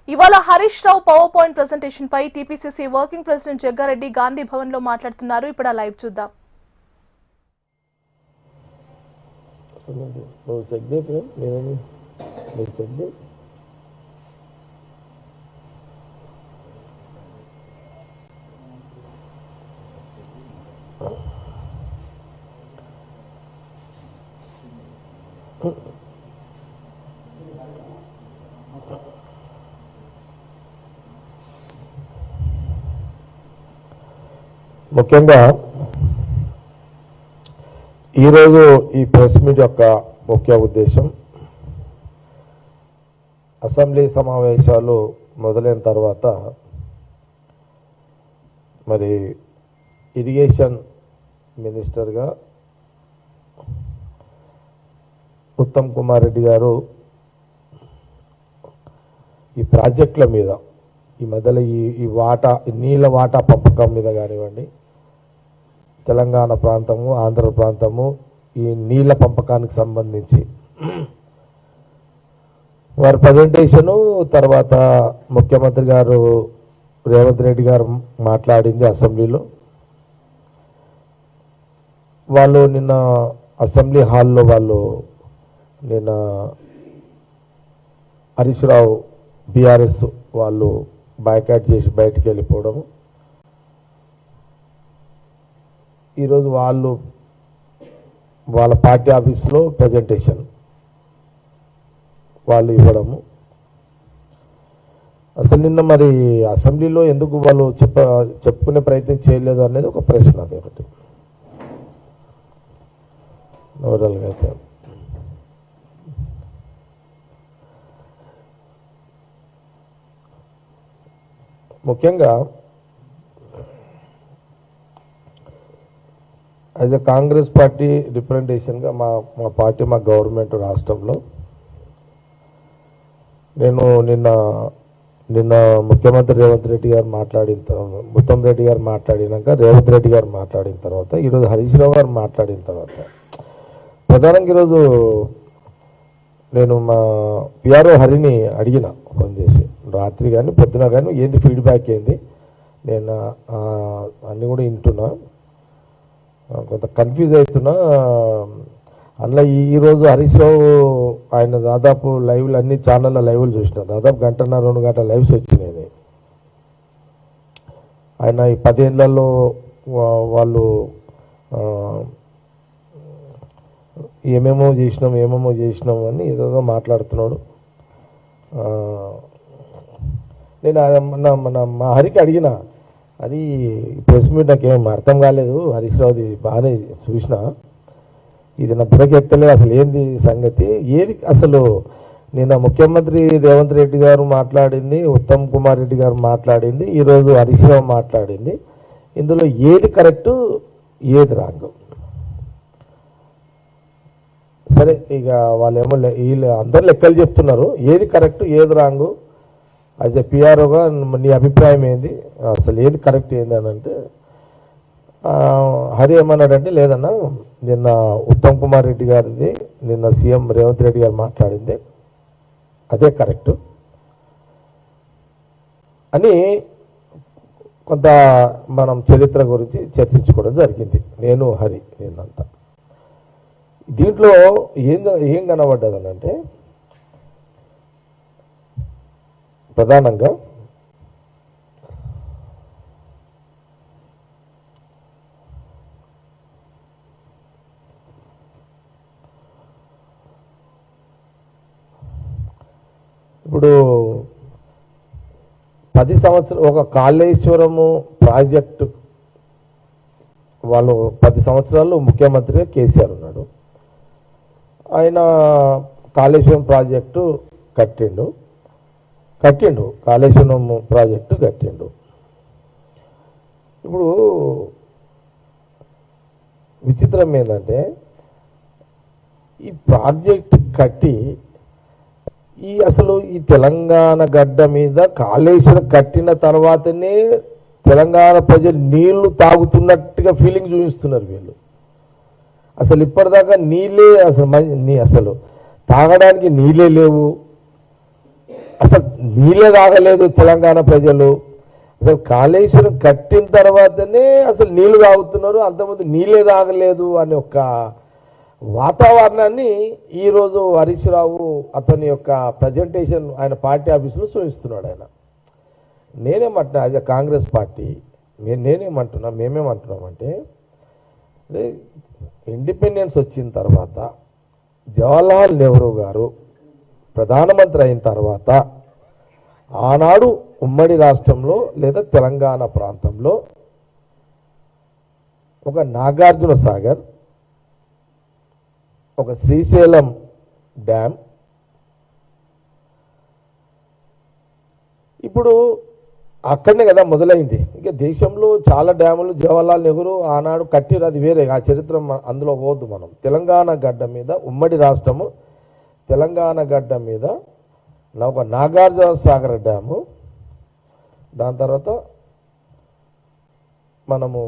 ఇవాళ Harish Rao power point presentation పై TPCC working president Jaggareddy Gandhi Bhavan లో మాట్లాడుతున్నారు. ఇప్పుడు ఆ లైవ్ చూద్దాం. ముఖ్యంగా ఈరోజు ఈ ప్రెస్ మీట్ యొక్క ముఖ్య ఉద్దేశం అసెంబ్లీ సమావేశాలు మొదలైన తర్వాత మరి ఇరిగేషన్ మినిస్టర్గా ఉత్తమ్ కుమార్ రెడ్డి గారు ఈ ప్రాజెక్టుల మీద ఈ మధ్యలో ఈ వాటా నీళ్ళ వాటా పంపకం మీద కానివ్వండి, తెలంగాణ ప్రాంతము ఆంధ్ర ప్రాంతము ఈ నీళ్ళ పంపకానికి సంబంధించి వారి ప్రజెంటేషను తర్వాత ముఖ్యమంత్రి గారు రేవంత్ రెడ్డి గారు మాట్లాడింది అసెంబ్లీలో. వాళ్ళు నిన్న అసెంబ్లీ హాల్లో నిన్న హరీష్ రావు బీఆర్ఎస్ వాళ్ళు బాయ్కాట్ చేసి బయటికి వెళ్ళిపోవడము, ఈరోజు వాళ్ళ పార్టీ ఆఫీస్లో ప్రజెంటేషన్ వాళ్ళు ఇవ్వడము. అసలు నిన్న మరి అసెంబ్లీలో ఎందుకు వాళ్ళు చెప్పుకునే ప్రయత్నం చేయలేదు అనేది ఒక ప్రశ్న. అది ఒకటి ఓవరాల్గా అయితే ముఖ్యంగా యాజ్ ఎ కాంగ్రెస్ పార్టీ రిప్రజెంటేషన్గా మా పార్టీ మా గవర్నమెంట్ రాష్ట్రంలో నేను నిన్న ముఖ్యమంత్రి రేవంత్ రెడ్డి గారు ఉత్తమ్ రెడ్డి గారు మాట్లాడినాక రేవంత్ రెడ్డి గారు మాట్లాడిన తర్వాత ఈరోజు హరీష్ రావు గారు మాట్లాడిన తర్వాత ప్రధానంగా ఈరోజు నేను మా పిఆర్ఓ హరిని అడిగిన ఫోన్ చేసి రాత్రి కానీ పొద్దున కానీ ఏంది ఫీడ్బ్యాక్ ఏంది, నేను అన్నీ కూడా వింటున్నా, కొంత కన్ఫ్యూజ్ అవుతున్నా. అందులో ఈరోజు హరీష్ రావు ఆయన దాదాపు లైవ్లు అన్ని ఛానళ్ళ లైవ్లు చూసిన, దాదాపు 1.5-2 గంటల లైవ్స్ వచ్చినాయి. ఆయన ఈ 10 ఏళ్లలో వాళ్ళు ఏమేమో చేసినాం అని ఏదో మాట్లాడుతున్నాడు. నేను మా హరికి అడిగిన, అది ప్రెస్ మీట్ నాకేం అర్థం కాలేదు, హరీష్ రావుది బాగానే చూసిన, ఇది నా బుర్రకి ఎత్తలేదు, అసలు ఏంది సంగతి, ఏది అసలు నిన్న ముఖ్యమంత్రి రేవంత్ రెడ్డి గారు మాట్లాడింది, ఉత్తమ్ కుమార్ రెడ్డి గారు మాట్లాడింది, ఈరోజు హరీష్ రావు మాట్లాడింది, ఇందులో ఏది కరెక్టు ఏది రాంగ్? సరే, ఇక వాళ్ళేమో వీళ్ళు అందరు లెక్కలు చెప్తున్నారు, ఏది కరెక్ట్ ఏది రాంగు? యాజ్ ఎ పిఆర్ఓగా నీ అభిప్రాయం ఏంది, అసలు ఏది కరెక్ట్ ఏంది అని అంటే హరి ఏమన్నాడంటే, లేదన్నా నిన్న ఉత్తమ్ కుమార్ రెడ్డి గారిది నిన్న సీఎం రేవంత్ రెడ్డి గారు మాట్లాడింది అదే కరెక్టు అని కొంత మనం చరిత్ర గురించి చర్చించుకోవడం జరిగింది, నేను హరి నిన్నంతా. దీంట్లో ఏం కనబడ్డదనంటే ప్రధానంగా ఇప్పుడు 10 సంవత్సరాలు ఒక కాళేశ్వరము ప్రాజెక్టు వాళ్ళు 10 సంవత్సరాలు ముఖ్యమంత్రిగా కేసీఆర్ ఉన్నాడు. ఆయన కాళేశ్వరం ప్రాజెక్టు కట్టిండు, కాళేశ్వరం ప్రాజెక్టు కట్టిండు. ఇప్పుడు విచిత్రం ఏంటంటే, ఈ ప్రాజెక్ట్ కట్టి అసలు ఈ తెలంగాణ గడ్డ మీద కాళేశ్వరం కట్టిన తర్వాతనే తెలంగాణ ప్రజలు నీళ్లు తాగుతున్నట్టుగా ఫీలింగ్ చూపిస్తున్నారు వీళ్ళు. అసలు ఇప్పటిదాకా నీళ్ళే అసలు తాగడానికి నీళ్ళే లేవు, అసలు నీళ్ళే తాగలేదు తెలంగాణ ప్రజలు. అసలు కాళేశ్వరం కట్టిన తర్వాతనే అసలు నీళ్లు తాగుతున్నారు, అంతకుముందు నీళ్ళే తాగలేదు అనే ఒక వాతావరణాన్ని ఈరోజు హరీష్ రావు అతని యొక్క ప్రజెంటేషన్ ఆయన పార్టీ ఆఫీసులో చూపిస్తున్నాడు. ఆయన నేనేమంటున్నా యాజ్ అ కాంగ్రెస్ పార్టీ మేమేమంటున్నామంటే ఇండిపెండెన్స్ వచ్చిన తర్వాత జవహర్లాల్ నెహ్రూ గారు ప్రధానమంత్రి అయిన తర్వాత ఆనాడు ఉమ్మడి రాష్ట్రంలో లేదా తెలంగాణ ప్రాంతంలో ఒక నాగార్జున సాగర్, ఒక శ్రీశైలం డ్యామ్, ఇప్పుడు అక్కడనే కదా మొదలైంది. ఇంకా దేశంలో చాలా డ్యాములు జవహర్లాల్ నెహ్రూ ఆనాడు కట్టిరు, అది వేరే, ఆ చరిత్ర అందులో పోవద్దు మనం. తెలంగాణ గడ్డ మీద ఉమ్మడి రాష్ట్రము తెలంగాణ గడ్డ మీద ఒక నాగార్జున సాగర్ డ్యాము, దాని తర్వాత మనము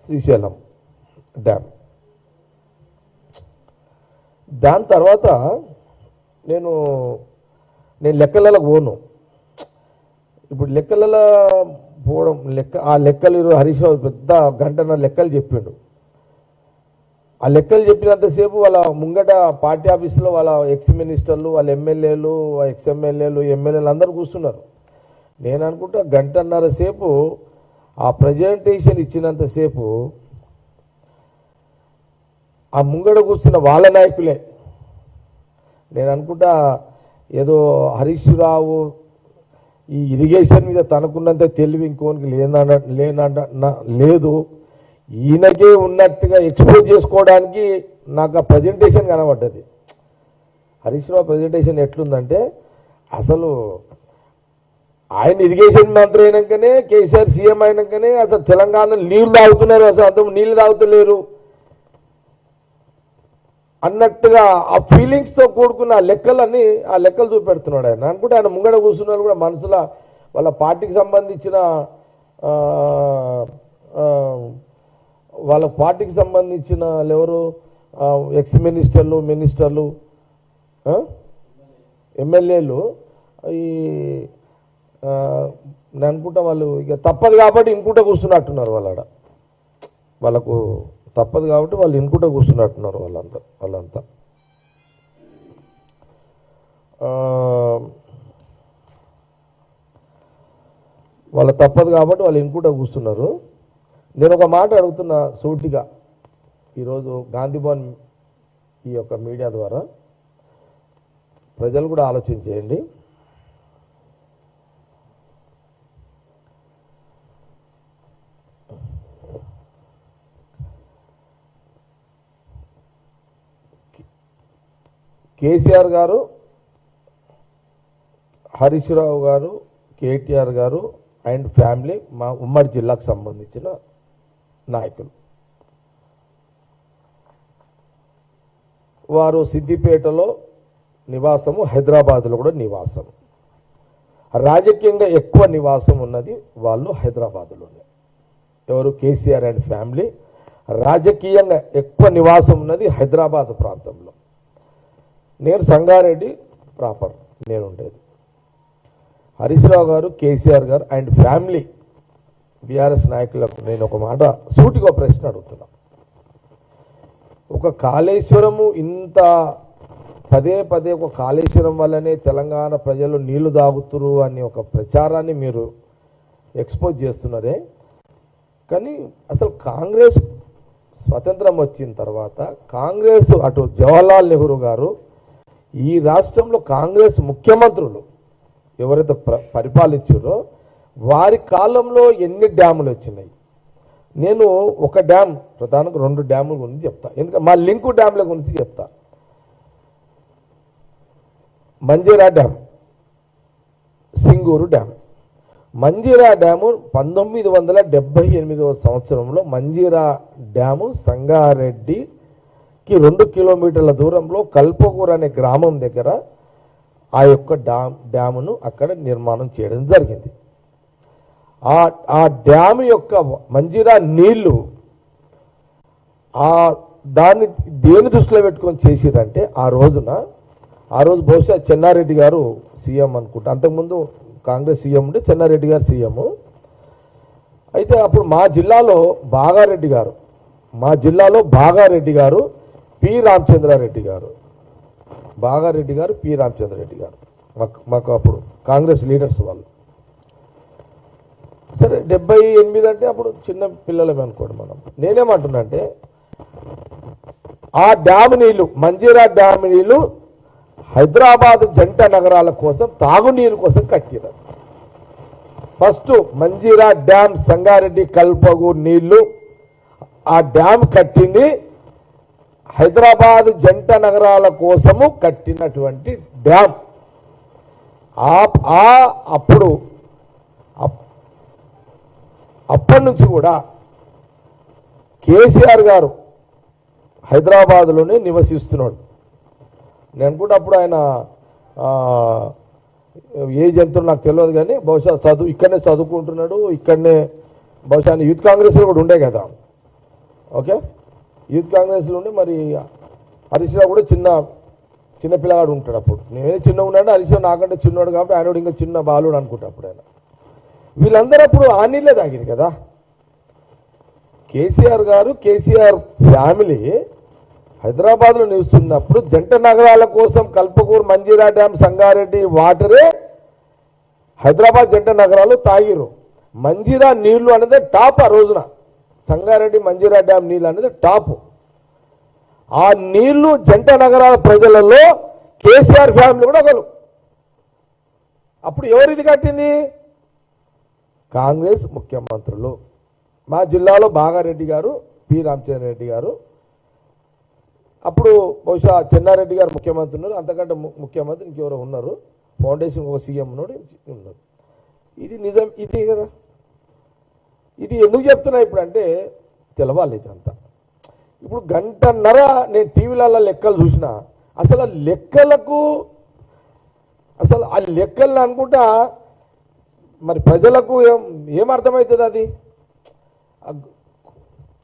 శ్రీశైలం డ్యామ్, దాని తర్వాత నేను లెక్కలలో పోను. ఇప్పుడు లెక్కలలో పోవడం ఆ లెక్కలు హరీష్ రావు పెద్ద గంటన్నర లెక్కలు చెప్పిండు. ఆ లెక్కలు చెప్పినంతసేపు వాళ్ళ ముంగట పార్టీ ఆఫీసులో వాళ్ళ ఎక్స్ మినిస్టర్లు, వాళ్ళ ఎమ్మెల్యేలు, ఎక్స్ ఎమ్మెల్యేలు, ఎమ్మెల్యేలు అందరూ కూర్చున్నారు. నేను అనుకుంటా గంటన్నర సేపు ఆ ప్రజెంటేషన్ ఇచ్చినంతసేపు ఆ ముంగడ కూర్చున్న వాళ్ళ నాయకులే. నేను అనుకుంటా ఏదో హరీష్ రావు ఈ ఇరిగేషన్ మీద తనకున్నంత తెలివి ఇంకోనికి లేదు, ఈయనకే ఉన్నట్టుగా ఎక్స్పోజ్ చేసుకోవడానికి నాకు ఆ ప్రజెంటేషన్ కనబడ్డది. హరీష్ రావు ప్రజెంటేషన్ ఎట్లుందంటే అసలు ఆయన ఇరిగేషన్ మంత్రి అయినాకనే, కేసీఆర్ సీఎం అయినాకనే అసలు తెలంగాణ నీళ్లు తాగుతున్నారు, అసలు అంత నీళ్లు తాగుతలేరు అన్నట్టుగా ఆ ఫీలింగ్స్తో కూడుకున్న ఆ లెక్కలు చూపెడుతున్నాడు ఆయన. అనుకుంటే ఆయన ముంగడ కూర్చున్నారు కూడా మనసులో వాళ్ళ పార్టీకి సంబంధించిన ఎవరు ఎక్స్ మినిస్టర్లు ఎమ్మెల్యేలు నేను అనుకుంటా వాళ్ళు ఇక తప్పదు కాబట్టి ఇంకుంటా కూర్చున్నట్టున్నారు. వాళ్ళకు తప్పదు కాబట్టి వాళ్ళు ఇంకుంటా కూర్చున్నట్టున్నారు వాళ్ళంతా. వాళ్ళ తప్పదు కాబట్టి వాళ్ళు ఇంకుంటా కూర్చున్నారు. నేను ఒక మాట అడుగుతున్నా సూటిగా ఈరోజు గాంధీభవన్ ఈ యొక్క మీడియా ద్వారా ప్రజలు కూడా ఆలోచించేయండి. కేసీఆర్ గారు, హరీష్ రావు గారు, కేటీఆర్ గారు అండ్ ఫ్యామిలీ మా ఉమ్మడి జిల్లాకు సంబంధించిన నాయకులు. వారు సిద్దిపేటలో నివాసము, హైదరాబాద్లో కూడా నివాసం. రాజకీయంగా ఎక్కువ నివాసం ఉన్నది వాళ్ళు హైదరాబాద్లోనే. ఎవరు? KCR and family. రాజకీయంగా ఎక్కువ నివాసం ఉన్నది హైదరాబాద్ ప్రాంతంలో. నేను సంగారెడ్డి ప్రాపర్ నేను ఉండేది. హరీష్ రావు గారు, కేసీఆర్ గారు అండ్ ఫ్యామిలీ బీఆర్ఎస్ నాయకులకు నేను ఒక మాట సూటిగా ప్రశ్న అడుగుతున్నా. ఒక కాళేశ్వరము ఇంత పదే ఒక కాళేశ్వరం వల్లనే తెలంగాణ ప్రజలు నీళ్లు తాగుతురు అని ఒక ప్రచారాన్ని మీరు ఎక్స్పోజ్ చేస్తున్నారే, కానీ అసలు కాంగ్రెస్ స్వతంత్రం వచ్చిన తర్వాత కాంగ్రెస్ అటు జవహర్లాల్ నెహ్రూ గారు ఈ రాష్ట్రంలో కాంగ్రెస్ ముఖ్యమంత్రులు ఎవరైతే పరిపాలించారో వారి కాలంలో ఎన్ని డ్యాములు వచ్చినాయి? నేను ఒక డ్యామ్ ప్రధానంగా 2 డ్యాముల గురించి చెప్తా, ఎందుకంటే మా లింకు డ్యాముల గురించి చెప్తా. Manjira dam, Singur dam. Manjira dam 1978వ సంవత్సరంలో మంజీరా డ్యాము సంగారెడ్డికి 2 కిలోమీటర్ల దూరంలో కల్పకూర అనే గ్రామం దగ్గర ఆ యొక్క డ్యామును అక్కడ నిర్మాణం చేయడం జరిగింది. ఆ డ్యాము యొక్క మంజీరా నీళ్లు దాన్ని దేని దృష్టిలో పెట్టుకొని చేసిరంటే ఆ రోజు బహుశా చెన్నారెడ్డి గారు సీఎం అనుకుంటా, అంతకుముందు కాంగ్రెస్ సీఎం ఉంటే చెన్నారెడ్డి గారు సీఎం. అయితే అప్పుడు మా జిల్లాలో బాగారెడ్డి గారు పి రామచంద్రారెడ్డి గారు, బాగారెడ్డి గారు పి రామచంద్రారెడ్డి గారు మాకు అప్పుడు కాంగ్రెస్ లీడర్స్ వాళ్ళు. సరే 78 అంటే అప్పుడు చిన్న పిల్లలమే అనుకోండి మనం. నేనేమంటున్నా అంటే ఆ డ్యామ్ నీళ్లు, మంజీరా డ్యామ్ నీళ్లు హైదరాబాద్ జంట నగరాల కోసం తాగునీరు కోసం కట్టినారు. ఫస్ట్ మంజీరా డ్యామ్, సంగారెడ్డి కల్పగూర్ నీళ్లు ఆ డ్యామ్ కట్టింది హైదరాబాద్ జంట నగరాల కోసము కట్టినటువంటి డ్యామ్. అప్పటి నుంచి కూడా కేసీఆర్ గారు హైదరాబాద్లోనే నివసిస్తున్నాడు. నేను అనుకుంటే అప్పుడు ఆయన ఏ జంతువులు నాకు తెలియదు, కానీ బహుశా ఇక్కడనే చదువుకుంటున్నాడు, ఇక్కడనే బహుశా యూత్ కాంగ్రెస్లో కూడా ఉండే కదా. ఓకే, యూత్ కాంగ్రెస్లో ఉండే మరి హరీష్ రావు కూడా చిన్న పిల్లగాడు ఉంటాడు. అప్పుడు నేనే చిన్న ఉన్నాడు, హరీష్ రావు నాకంటే చిన్నవాడు కాబట్టి ఆయన ఇంకా చిన్న బాలుడు అనుకుంటా అప్పుడు ఆయన. వీళ్ళందరూ అప్పుడు ఆ నీళ్ళే తాగిరు కదా. కేసీఆర్ గారు, కేసీఆర్ ఫ్యామిలీ హైదరాబాద్లో నివసిస్తున్నప్పుడు జంట నగరాల కోసం కల్పకూర్, మంజీరా డ్యామ్, సంగారెడ్డి వాటరే హైదరాబాద్ జంట నగరాలు తాగిరు. మంజీరా నీళ్లు అనేది టాప్ ఆ రోజున, సంగారెడ్డి మంజీరా డ్యామ్ నీళ్ళు అనేది టాప్. ఆ నీళ్లు జంట నగరాల ప్రజలలో కేసీఆర్ ఫ్యామిలీ కూడా ఒకరు. అప్పుడు ఎవరిది కట్టింది? కాంగ్రెస్ ముఖ్యమంత్రులు. మా జిల్లాలో బాగారెడ్డి గారు, పి రామచంద్రారెడ్డి గారు, అప్పుడు బహుశా చెన్నారెడ్డి గారు ముఖ్యమంత్రి ఉన్నారు, అంతకంటే ముఖ్యమంత్రి ఇంకెవరో ఉన్నారు, ఫౌండేషన్ ఒక సీఎం ఉన్నారు. ఇది నిజం, ఇది కదా. ఇది ఎందుకు చెప్తున్నా ఇప్పుడు అంటే తెలవాలి ఇదంతా. ఇప్పుడు గంటన్నర నేను టీవీలలో లెక్కలు చూసిన, అసలు ఆ లెక్కలను అనుకుంటా మరి ప్రజలకు ఏమర్థమవుతుంది? అది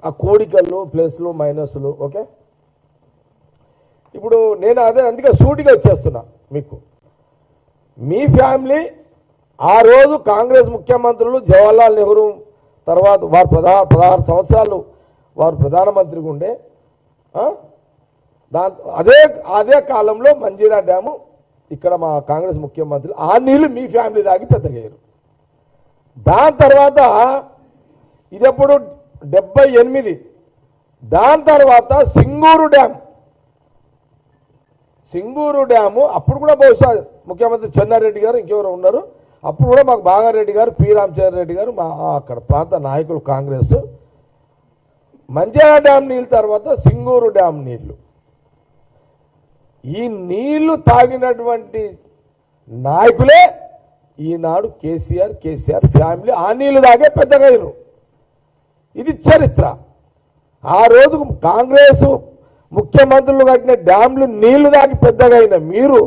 ఆ కోడికలు ప్లస్లు మైనస్లు. ఓకే, ఇప్పుడు నేను అందుకే సూటిగా వచ్చేస్తున్నా మీకు. మీ ఫ్యామిలీ ఆ రోజు కాంగ్రెస్ ముఖ్యమంత్రులు జవహర్లాల్ నెహ్రూ తర్వాత వారు 16 సంవత్సరాలు వారు ప్రధానమంత్రిగా ఉండే, అదే కాలంలో మంజీరా డ్యాము ఇక్కడ మా కాంగ్రెస్ ముఖ్యమంత్రులు ఆ నీళ్లు మీ ఫ్యామిలీ దాగి పెద్దగయ్యారు. దాని తర్వాత ఇదెప్పుడు 78. దాని తర్వాత సింగూరు డ్యాము అప్పుడు కూడా బహుశా ముఖ్యమంత్రి చెన్నారెడ్డి గారు ఇంకెవరు ఉన్నారు. అప్పుడు కూడా మాకు బాగారెడ్డి గారు, పి రామచంద్రారెడ్డి గారు, మా అక్కడ ప్రాంత నాయకులు కాంగ్రెస్. మంజీరా డ్యామ్ నీళ్ళు తర్వాత సింగూరు డ్యామ్ నీళ్లు, ఈ నీళ్లు తాగినటువంటి నాయకులే ఈనాడు కేసీఆర్ ఫ్యామిలీ ఆ నీళ్లు తాగే పెద్దగయ్యారు. ఇది చరిత్ర. ఆ రోజు కాంగ్రెస్ ముఖ్యమంత్రులు కట్టిన డ్యామ్లు నీళ్లు దాకి పెద్దగైన మీరు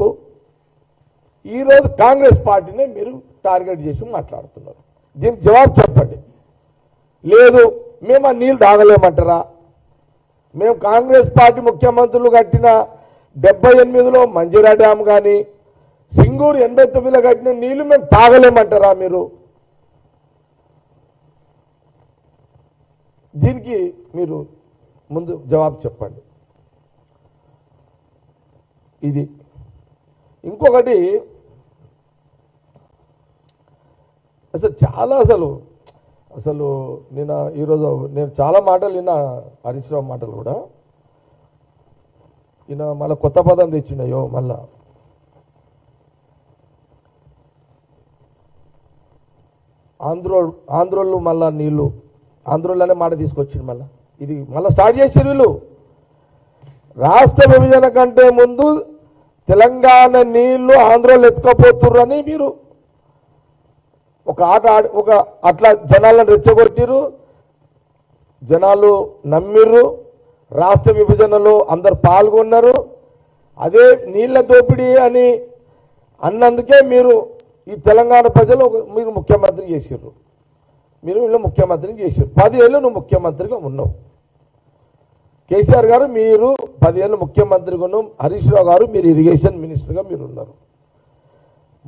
ఈరోజు కాంగ్రెస్ పార్టీనే మీరు టార్గెట్ చేసి మాట్లాడుతున్నారు. దీనికి జవాబు చెప్పండి. లేదు మేము ఆ నీళ్ళు తాగలేమంటారా? మేము కాంగ్రెస్ పార్టీ ముఖ్యమంత్రులు కట్టిన 78లో మంజీరా డ్యామ్ కానీ సింగూరు 89లో కట్టిన నీళ్లు మేము తాగలేమంటారా మీరు? దీనికి మీరు ముందు జవాబు చెప్పండి. ఇది ఇంకొకటి, అసలు ఈరోజు నేను చాలా మాటలు విన్నా, హరీష్ రావు మాటలు కూడా. ఈయన మళ్ళీ కొత్త పదం తెచ్చినాయో, మళ్ళా ఆంధ్రోళ్ళు మళ్ళా నీళ్ళు, ఆంధ్రోళ్ళనే మాట తీసుకొచ్చిండు. ఇది మళ్ళీ స్టార్ట్ చేసారు వీళ్ళు. రాష్ట్ర విభజన కంటే ముందు తెలంగాణ నీళ్లు ఆంధ్రోళ్ళు ఎత్తుకపోతుర్రని మీరు ఒక అట్లా జనాలను రెచ్చగొట్టిరు, జనాలు నమ్మిర్రు. రాష్ట్ర విభజనలో అందరు పాల్గొన్నారు. అదే నీళ్ల దోపిడీ అని అన్నందుకే మీరు ఈ తెలంగాణ ప్రజలు మీరు ముఖ్యమంత్రి చేసిర్రు. మీరు వీళ్ళు ముఖ్యమంత్రిని చేశారు. 10 ఏళ్ళు నువ్వు ముఖ్యమంత్రిగా ఉన్నావు. కేసీఆర్ గారు మీరు 10 ఏళ్ళు ముఖ్యమంత్రిగా ఉన్నావు. హరీష్ రావు గారు మీరు ఇరిగేషన్ మినిస్టర్గా మీరు ఉన్నారు.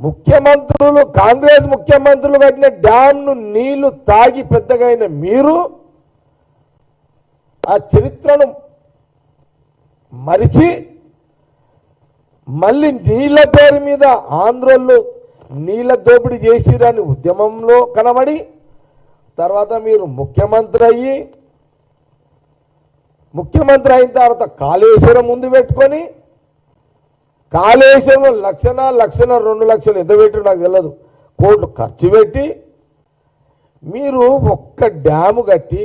ముఖ్యమంత్రులు, కాంగ్రెస్ ముఖ్యమంత్రులు కట్టిన డ్యాంను నీళ్లు తాగి పెద్దగైన మీరు ఆ చరిత్రను మరిచి మళ్ళీ నీళ్ల పేరు మీద ఆంధ్రోళ్ళు నీళ్ల దోపిడీ చేసిరని ఉద్యమంలో కనబడి తర్వాత మీరు ముఖ్యమంత్రి అయిన తర్వాత కాళేశ్వరం ముందు పెట్టుకొని కాళేశ్వరంలో లక్ష 2 లక్షలు ఎంత పెట్టి నాకు తెలియదు కోట్లు ఖర్చు పెట్టి మీరు ఒక్క డ్యాము కట్టి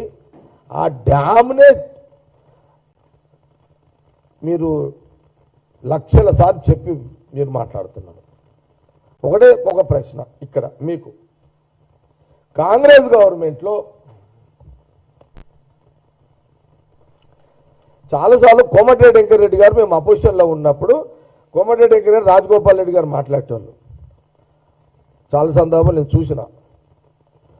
ఆ డ్యామ్నే మీరు లక్షల సార్లు చెప్పి మీరు మాట్లాడుతున్నారు. ఒకటే ఒక ప్రశ్న ఇక్కడ మీకు, కాంగ్రెస్ గవర్నమెంట్లో చాలాసార్లు కోమటిరెడ్డి వెంకటరెడ్డి గారు మేము అపోజిషన్లో ఉన్నప్పుడు కోమటిరెడ్డి వెంకటరెడ్డి రాజగోపాల్ రెడ్డి గారు మాట్లాడేవాళ్ళు చాలా సందర్భాలు నేను చూసిన.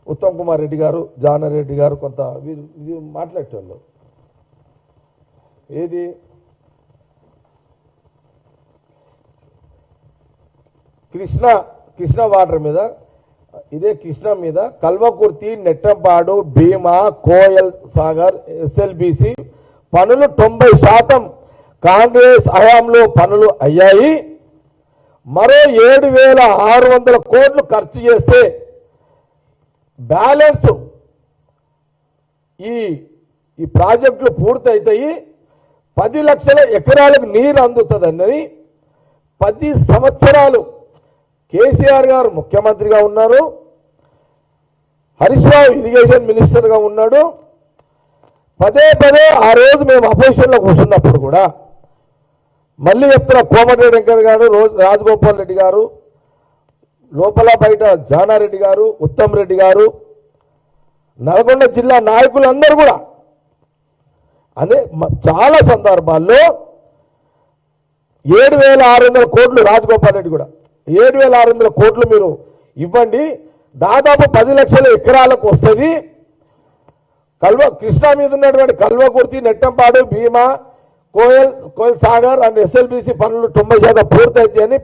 ఉత్తమ్ కుమార్ రెడ్డి గారు, జానారెడ్డి గారు కొంత ఇది మాట్లాడేవాళ్ళు. ఏది కృష్ణ వాటర్ మీద, ఇదే కృష్ణ మీద కల్వకుర్తి, నెట్టంపాడు, భీమా, కోయల్ సాగర్, ఎస్ఎల్బిసి పనులు 90% కాంగ్రెస్ హయాంలో పనులు అయ్యాయి. మరో 7,600 కోట్లు ఖర్చు చేస్తే బ్యాలెన్స్ ఈ ప్రాజెక్టులు పూర్తయితాయి, 10 లక్షల ఎకరాలకు నీరు అందుతుందని 10 సంవత్సరాలు కేసీఆర్ గారు ముఖ్యమంత్రిగా ఉన్నారు, హరీష్ రావు ఇరిగేషన్ మినిస్టర్గా ఉన్నాడు. పదే ఆ రోజు మేము అపోజిషన్లో కూర్చున్నప్పుడు కూడా మళ్ళీ చెప్తున్న కోమటిరెడ్డి వెంకయ్య గారు, రాజగోపాల్ రెడ్డి గారు, లోపల బయట జానారెడ్డి గారు, ఉత్తమ్ రెడ్డి గారు, నల్గొండ జిల్లా నాయకులందరూ కూడా చాలా సందర్భాల్లో 7,600 కోట్లు రాజగోపాల్ రెడ్డి కూడా 7,600 కోట్లు మీరు ఇవ్వండి, దాదాపు 10 లక్షల ఎకరాలకు వస్తుంది. కృష్ణా మీద ఉన్నటువంటి కల్వకుర్తి, నెట్టంపాడు, భీమా, కోయల్ సాగర్ అండ్ ఎస్ఎల్బిసి పనులు 90% పూర్తయితాయి అని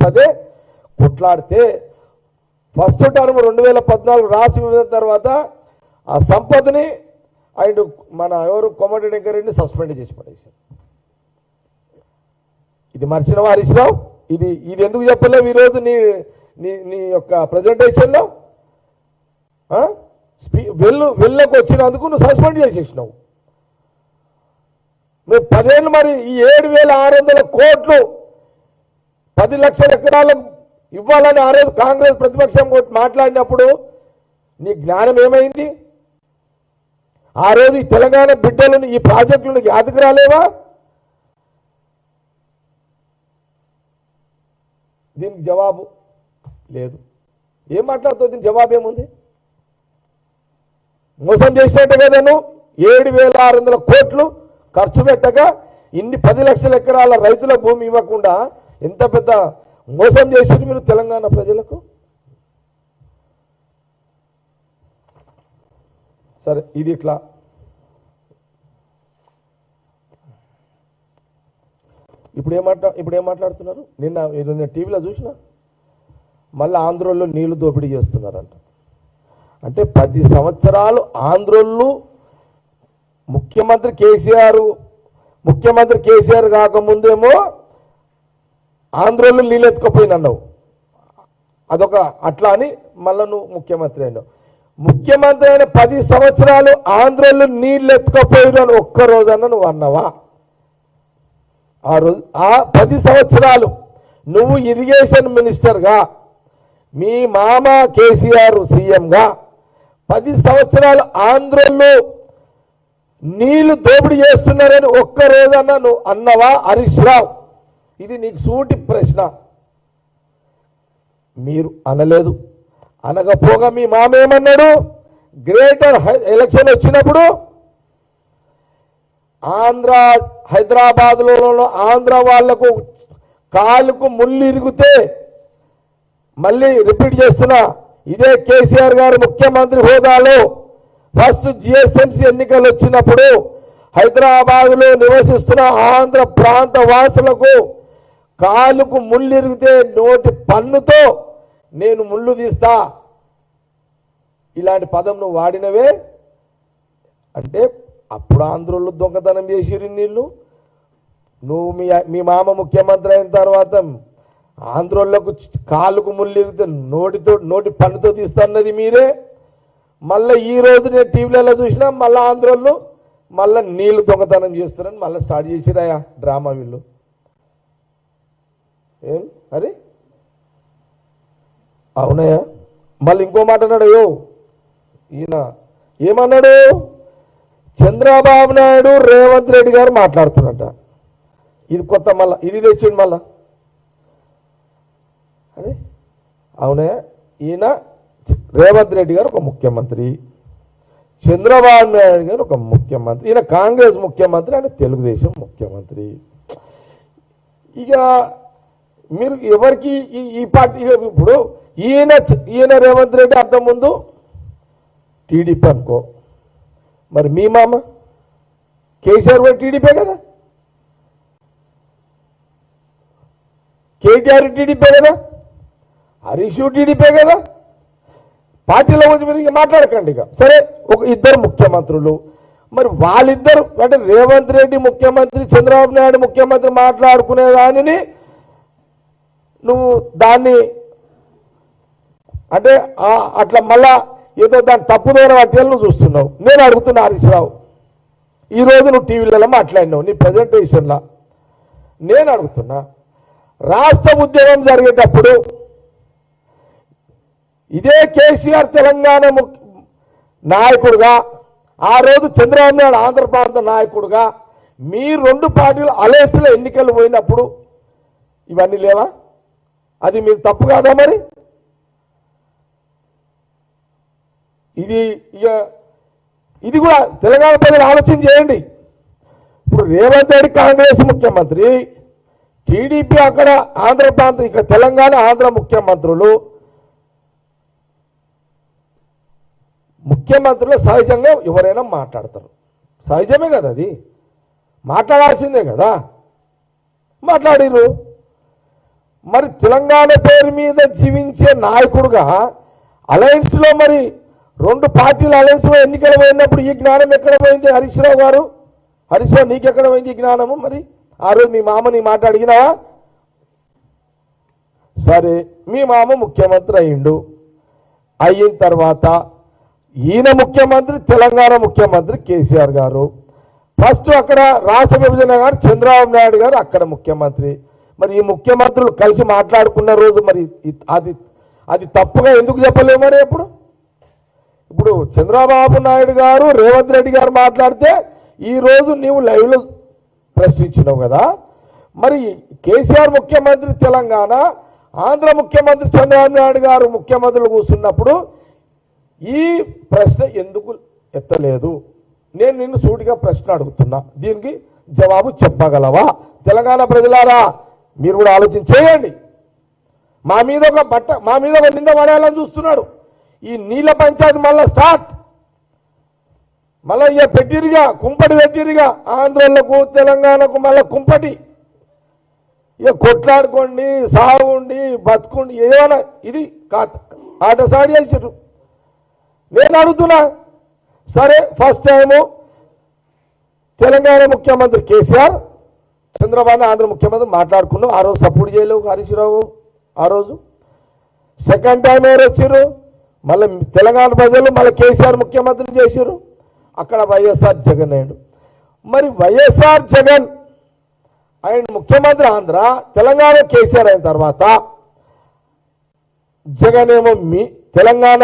పదే కొట్లాడితే ఫస్ట్ టర్మ్ 2014 రాష్ట్ర విభజన తర్వాత ఆ సంపదని ఆయన మన కోమటిరెడ్డి వెంకరెడ్డిని సస్పెండ్ చేసి పడేశారు. ఇది మర్చినవా హరీష్ రావు? ఇది ఎందుకు చెప్పలేవు ఈరోజు నీ యొక్క ప్రజెంటేషన్లో? వెళ్ళకు వచ్చినందుకు నువ్వు సస్పెండ్ చేసేసినావు. మేము 10 ఏళ్ళు మరి ఈ 7,600 కోట్లు 10 లక్షల ఎకరాలకు ఇవ్వాలని ఆ రోజు కాంగ్రెస్ ప్రతిపక్షం మాట్లాడినప్పుడు నీ జ్ఞానం ఏమైంది? ఆ రోజు ఈ తెలంగాణ బిడ్డలను ఈ ప్రాజెక్టులను యాదకు రాలేవా? దీనికి జవాబు లేదు. ఏం మాట్లాడుతావు? దీనికి జవాబు ఏముంది? మోసం చేసినట్టు కదా నువ్వు 7,600 కోట్లు ఖర్చు పెట్టగా ఇన్ని 10 లక్షల ఎకరాల రైతుల భూమి ఇవ్వకుండా ఎంత పెద్ద మోసం చేసింది మీరు తెలంగాణ ప్రజలకు. సరే, ఇది ఇట్లా ఇప్పుడు ఏం మాట్లాడుతున్నారు? నిన్న టీవీలో చూసిన మళ్ళీ ఆంధ్రోళ్ళు నీళ్లు దోపిడీ చేస్తున్నారంట. అంటే 10 సంవత్సరాలు ఆంధ్రోళ్ళు ముఖ్యమంత్రి కేసీఆర్ కాకముందేమో ఆంధ్రోళ్ళు నీళ్ళు ఎత్తుకుపోయినన్నావు, అదొక అట్లా అని మళ్ళీ నువ్వు ముఖ్యమంత్రి అయినావు. ముఖ్యమంత్రి అయిన 10 సంవత్సరాలు ఆంధ్రోళ్ళు నీళ్ళు ఎత్తుకుపోయిన అని ఒక్కరోజన్నా నువ్వు అన్నావా? ఆ రోజు ఆ 10 సంవత్సరాలు నువ్వు ఇరిగేషన్ మినిస్టర్గా, మీ మామ కేసీఆర్ సీఎంగా 10 సంవత్సరాలు ఆంధ్రోళ్ళు నీళ్లు దోపిడీ చేస్తున్నారని ఒక్కరోజన్నా నువ్వు అన్నవా హరీష్ రావు? ఇది నీకు సూటి ప్రశ్న. మీరు అనలేదు. అనకపోగా మీ మామ ఏమన్నాడు? గ్రేటర్ ఎలక్షన్ వచ్చినప్పుడు హైదరాబాద్లో ఆంధ్ర వాళ్లకు కాలుకు ముళ్ళు ఇరిగితే, మళ్ళీ రిపీట్ చేస్తున్నా, ఇదే కేసీఆర్ గారు ముఖ్యమంత్రి హోదాలో ఫస్ట్ జిఎస్ఎంసీ ఎన్నికలు వచ్చినప్పుడు హైదరాబాద్లో నివసిస్తున్న ఆంధ్ర ప్రాంత వాసులకు కాలుకు ముళ్ళు ఇరిగితే నోటి పన్నుతో నేను ముళ్ళు తీస్తా, ఇలాంటి పదం నువ్వు వాడినవే అంటే అప్పుడు ఆంధ్రులు దొంగతనం చేసిరు నీళ్ళు. నువ్వు మీ మామ ముఖ్యమంత్రి అయిన తర్వాత ఆంధ్రోళ్లకు కాలుకు ముళ్ళు ఇరిగితే నోటి పన్నుతో తీస్తున్నది మీరే. మళ్ళీ ఈ రోజు నేను టీవీలలో చూసినా మళ్ళీ ఆంధ్రోళ్ళు మళ్ళీ నీళ్లు దొంగతనం చేస్తున్నారని మళ్ళీ స్టార్ట్ చేసిరాయా డ్రామా వీళ్ళు. ఏం అరే అవునయ్యా. మళ్ళీ ఇంకో మాట అన్నాడు ఈయన ఏమన్నాడు, చంద్రబాబు నాయుడు రేవంత్ రెడ్డి గారు మాట్లాడుతున్నట్ట. ఇది కొత్త మళ్ళా ఇది తెచ్చిండు మళ్ళా. అరే అవునయ్యా, ఈయన రేవంత్ రెడ్డి గారు ఒక ముఖ్యమంత్రి, చంద్రబాబు నాయుడు గారు ఒక ముఖ్యమంత్రి, ఈయన కాంగ్రెస్ ముఖ్యమంత్రి, ఆయన తెలుగుదేశం ముఖ్యమంత్రి. ఇక మీరు ఎవరికి ఈ పార్టీ ఇప్పుడు ఈయన రేవంత్ రెడ్డి అంత ముందు టీడీపీ అనుకో, మరి మీ మామ కేసీఆర్ కూడా టీడీపీ కదా, కేటీఆర్ టీడీపీ కదా, హరీష్ టీడీపీ కదా. పార్టీల గురించి మీరు ఇక మాట్లాడకండి. ఇక సరే ఒక ఇద్దరు ముఖ్యమంత్రులు, మరి వాళ్ళిద్దరు అంటే రేవంత్ రెడ్డి ముఖ్యమంత్రి, చంద్రబాబు నాయుడు ముఖ్యమంత్రి మాట్లాడుకునే దానిని నువ్వు దాన్ని అంటే అట్లా మళ్ళా ఏదో దాన్ని తప్పుదోన పట్టేయాలని నువ్వు చూస్తున్నావు. నేను అడుగుతున్నా హరీష్ రావు, ఈరోజు నువ్వు టీవీలలో మాట్లాడినావు నీ ప్రజెంటేషన్లో. నేను అడుగుతున్నా, రాష్ట్ర ఉద్యమం జరిగేటప్పుడు ఇదే కేసీఆర్ తెలంగాణ నాయకుడుగా, ఆ రోజు చంద్రబాబు నాయుడు ఆంధ్ర ప్రాంత నాయకుడుగా, మీ రెండు పార్టీలు అలయన్స్లో ఎన్నికలు పోయినప్పుడు ఇవన్నీ లేవా? అది మీరు తప్పు కాదా? మరి ఇది కూడా తెలంగాణ ప్రజలు ఆలోచన చేయండి. ఇప్పుడు రేవంత్ రెడ్డి కాంగ్రెస్ ముఖ్యమంత్రి, టీడీపీ అక్కడ ఆంధ్ర ప్రాంతం, ఇక్కడ తెలంగాణ ఆంధ్ర ముఖ్యమంత్రులు. ముఖ్యమంత్రులు సహజంగా ఎవరైనా మాట్లాడతారు, సహజమే కదా, అది మాట్లాడాల్సిందే కదా, మాట్లాడిరు. మరి తెలంగాణ పేరు మీద జీవించే నాయకుడుగా అలయన్స్లో మరి రెండు పార్టీల అలయన్స్లో ఎన్నికలు పోయినప్పుడు ఈ జ్ఞానం ఎక్కడ పోయింది హరీష్ రావు గారు? హరీష్ రావు నీకెక్కడ పోయింది ఈ జ్ఞానము? మరి ఆ రోజు మీ మామని మాట అడిగినావా? సరే, మీ మామ ముఖ్యమంత్రి అయిన తర్వాత ఈయన ముఖ్యమంత్రి, తెలంగాణ ముఖ్యమంత్రి కేసీఆర్ గారు, ఫస్ట్ అక్కడ రాష్ట్ర విభజన గారు చంద్రబాబు నాయుడు గారు అక్కడ ముఖ్యమంత్రి. మరి ఈ ముఖ్యమంత్రులు కలిసి మాట్లాడుకున్న రోజు మరి అది తప్పుగా ఎందుకు చెప్పలేము? మరి ఇప్పుడు చంద్రబాబు నాయుడు గారు రేవంత్ రెడ్డి గారు మాట్లాడితే ఈరోజు నీవు లైవ్లో ప్రశ్నించినావు కదా. మరి కేసీఆర్ ముఖ్యమంత్రి తెలంగాణ, ఆంధ్ర ముఖ్యమంత్రి చంద్రబాబు నాయుడు గారు ముఖ్యమంత్రులు కూర్చున్నప్పుడు ఈ ప్రశ్న ఎందుకు ఎత్తలేదు? నేను నిన్ను సూటిగా ప్రశ్న అడుగుతున్నా, దీనికి జవాబు చెప్పగలవా? తెలంగాణ ప్రజలారా మీరు కూడా ఆలోచన చేయండి. మా మీద ఒక నింద పడేయాలని చూస్తున్నాడు. ఈ నీళ్ళ పంచాయతీ మళ్ళీ స్టార్ట్, మళ్ళీ ఇక పెట్టిరిగా, కుంపటి పెట్టిరిగా, ఆంధ్రోళ్లకు తెలంగాణకు మళ్ళీ కుంపటి. ఇక కొట్లాడుకోండి, సాగుండి, బతుకుండి, ఏమైనా ఇది ఆట సాడి చేసారు. నేను అడుగుతున్నా, సరే ఫస్ట్ టైము తెలంగాణ ముఖ్యమంత్రి కేసీఆర్, చంద్రబాబు ఆంధ్ర ముఖ్యమంత్రి మాట్లాడుకున్నాం. ఆ రోజు సపోర్ట్ చేయలేవు హరీష్ రావు. ఆ రోజు సెకండ్ టైం ఎవరు వచ్చారు? మళ్ళీ తెలంగాణ ప్రజలు మళ్ళీ కేసీఆర్ ముఖ్యమంత్రి చేశారు. అక్కడ వైఎస్ఆర్ జగన్ అయ్యాడు. మరి వైఎస్ఆర్ జగన్ ఆయన ముఖ్యమంత్రి ఆంధ్ర, తెలంగాణ కేసీఆర్ అయిన తర్వాత జగన్ ఏమో మీ తెలంగాణ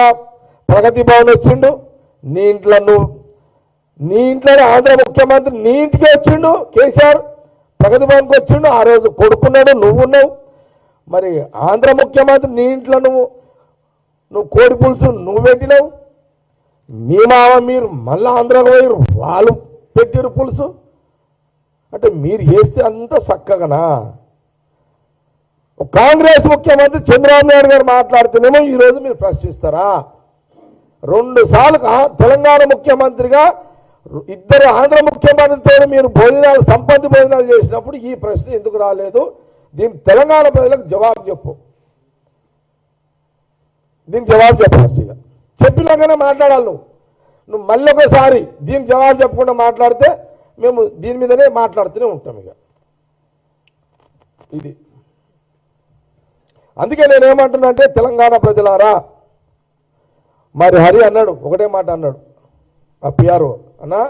ప్రగతి భవన్ వచ్చిండు, నీ ఇంట్లోనే ఆంధ్ర ముఖ్యమంత్రి నీ ఇంటికే వచ్చిండు. కేసీఆర్ ప్రగతి భవన్కి వచ్చిండు. ఆ రోజు కొడుకున్నాడు, నువ్వున్నావు. మరి ఆంధ్ర ముఖ్యమంత్రి నీ ఇంట్లో నువ్వు కోడి పులుసు నువ్వు పెట్టినావు. మీ మామ మీరు మళ్ళీ ఆంధ్రకు పోయారు, వాళ్ళు పెట్టిరు పులుసు. అంటే మీరు చేస్తే అంత చక్కగానా? కాంగ్రెస్ ముఖ్యమంత్రి చంద్రబాబు నాయుడు గారు మాట్లాడుతూనేమో ఈరోజు మీరు ప్రశ్నిస్తారా? 2 సార్లు తెలంగాణ ముఖ్యమంత్రిగా ఇద్దరు ఆంధ్ర ముఖ్యమంత్రితో మీరు భోజనాలు, సంపత్తి భోజనాలు చేసినప్పుడు ఈ ప్రశ్న ఎందుకు రాలేదు? దీనికి తెలంగాణ ప్రజలకు జవాబు చెప్పు, దీనికి జవాబు చెప్పు. ఫస్ట్ ఇక చెప్పినాకనే మాట్లాడాలి. నువ్వు మళ్ళీ ఒకసారి దీనికి జవాబు చెప్పకుండా మాట్లాడితే మేము దీని మీదనే మాట్లాడుతూనే ఉంటాం. ఇక ఇది అందుకే నేనేమంటున్నా అంటే, తెలంగాణ ప్రజలారా, మరి హరి అన్నాడు ఒకటే మాట అన్నాడు ఆ పిఆర్ఓ అన్నా,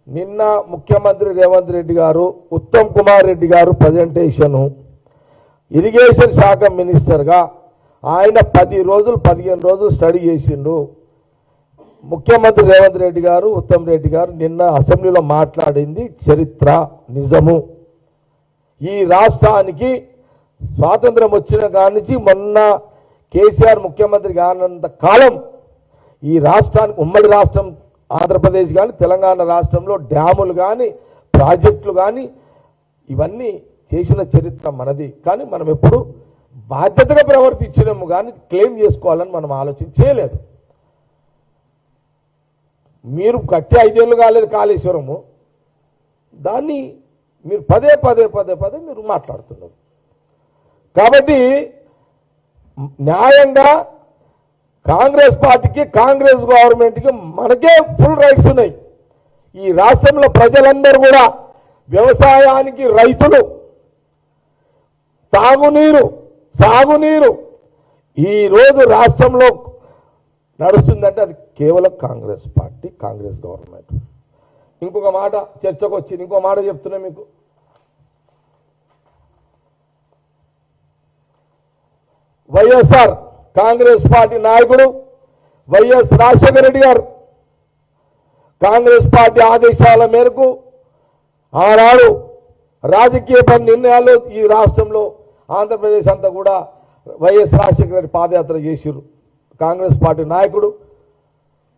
నిన్న ముఖ్యమంత్రి రేవంత్ రెడ్డి గారు ఉత్తమ్ కుమార్ రెడ్డి గారు ప్రజెంటేషను ఇరిగేషన్ శాఖ మినిస్టర్గా ఆయన 10 రోజులు 15 రోజులు స్టడీ చేసిండు. ముఖ్యమంత్రి రేవంత్ రెడ్డి గారు ఉత్తమ్ రెడ్డి గారు నిన్న అసెంబ్లీలో మాట్లాడింది చరిత్ర, నిజము. ఈ రాష్ట్రానికి స్వాతంత్రం వచ్చిన కాడి నుంచి మొన్న కేసీఆర్ ముఖ్యమంత్రి కానంత కాలం ఈ రాష్ట్రానికి, ఉమ్మడి రాష్ట్రం ఆంధ్రప్రదేశ్ కానీ తెలంగాణ రాష్ట్రంలో డ్యాములు కానీ ప్రాజెక్టులు కానీ ఇవన్నీ చేసిన చరిత్ర మనది. కానీ మనం ఎప్పుడు బాధ్యతగా ప్రవర్తించినాము కానీ క్లెయిమ్ చేసుకోవాలని మనం ఆలోచన చేయలేదు. మీరు కట్టి 5 ఏళ్ళు కాలేదు కాళేశ్వరము, దాన్ని మీరు పదే మీరు మాట్లాడుతున్నారు. కాబట్టి న్యాయంగా కాంగ్రెస్ పార్టీకి, కాంగ్రెస్ గవర్నమెంట్కి మనకే ఫుల్ రైట్స్ ఉన్నాయి. ఈ రాష్ట్రంలో ప్రజలందరూ కూడా వ్యవసాయానికి, రైతులు, తాగునీరు, సాగునీరు ఈరోజు రాష్ట్రంలో నడుస్తుందంటే అది కేవలం కాంగ్రెస్ పార్టీ, కాంగ్రెస్ గవర్నమెంట్. ఇంకొక మాట చర్చకు వచ్చింది, ఇంకో మాట చెప్తున్నా మీకు. వైఎస్ఆర్ కాంగ్రెస్ పార్టీ నాయకుడు వైఎస్ రాజశేఖర రెడ్డి గారు కాంగ్రెస్ పార్టీ ఆదేశాల మేరకు ఆనాడు రాజకీయ నిర్ణయాలు ఈ రాష్ట్రంలో ఆంధ్రప్రదేశ్ అంతా కూడా వైఎస్ రాజశేఖర రెడ్డి పాదయాత్ర చేసిరు. కాంగ్రెస్ పార్టీ నాయకుడు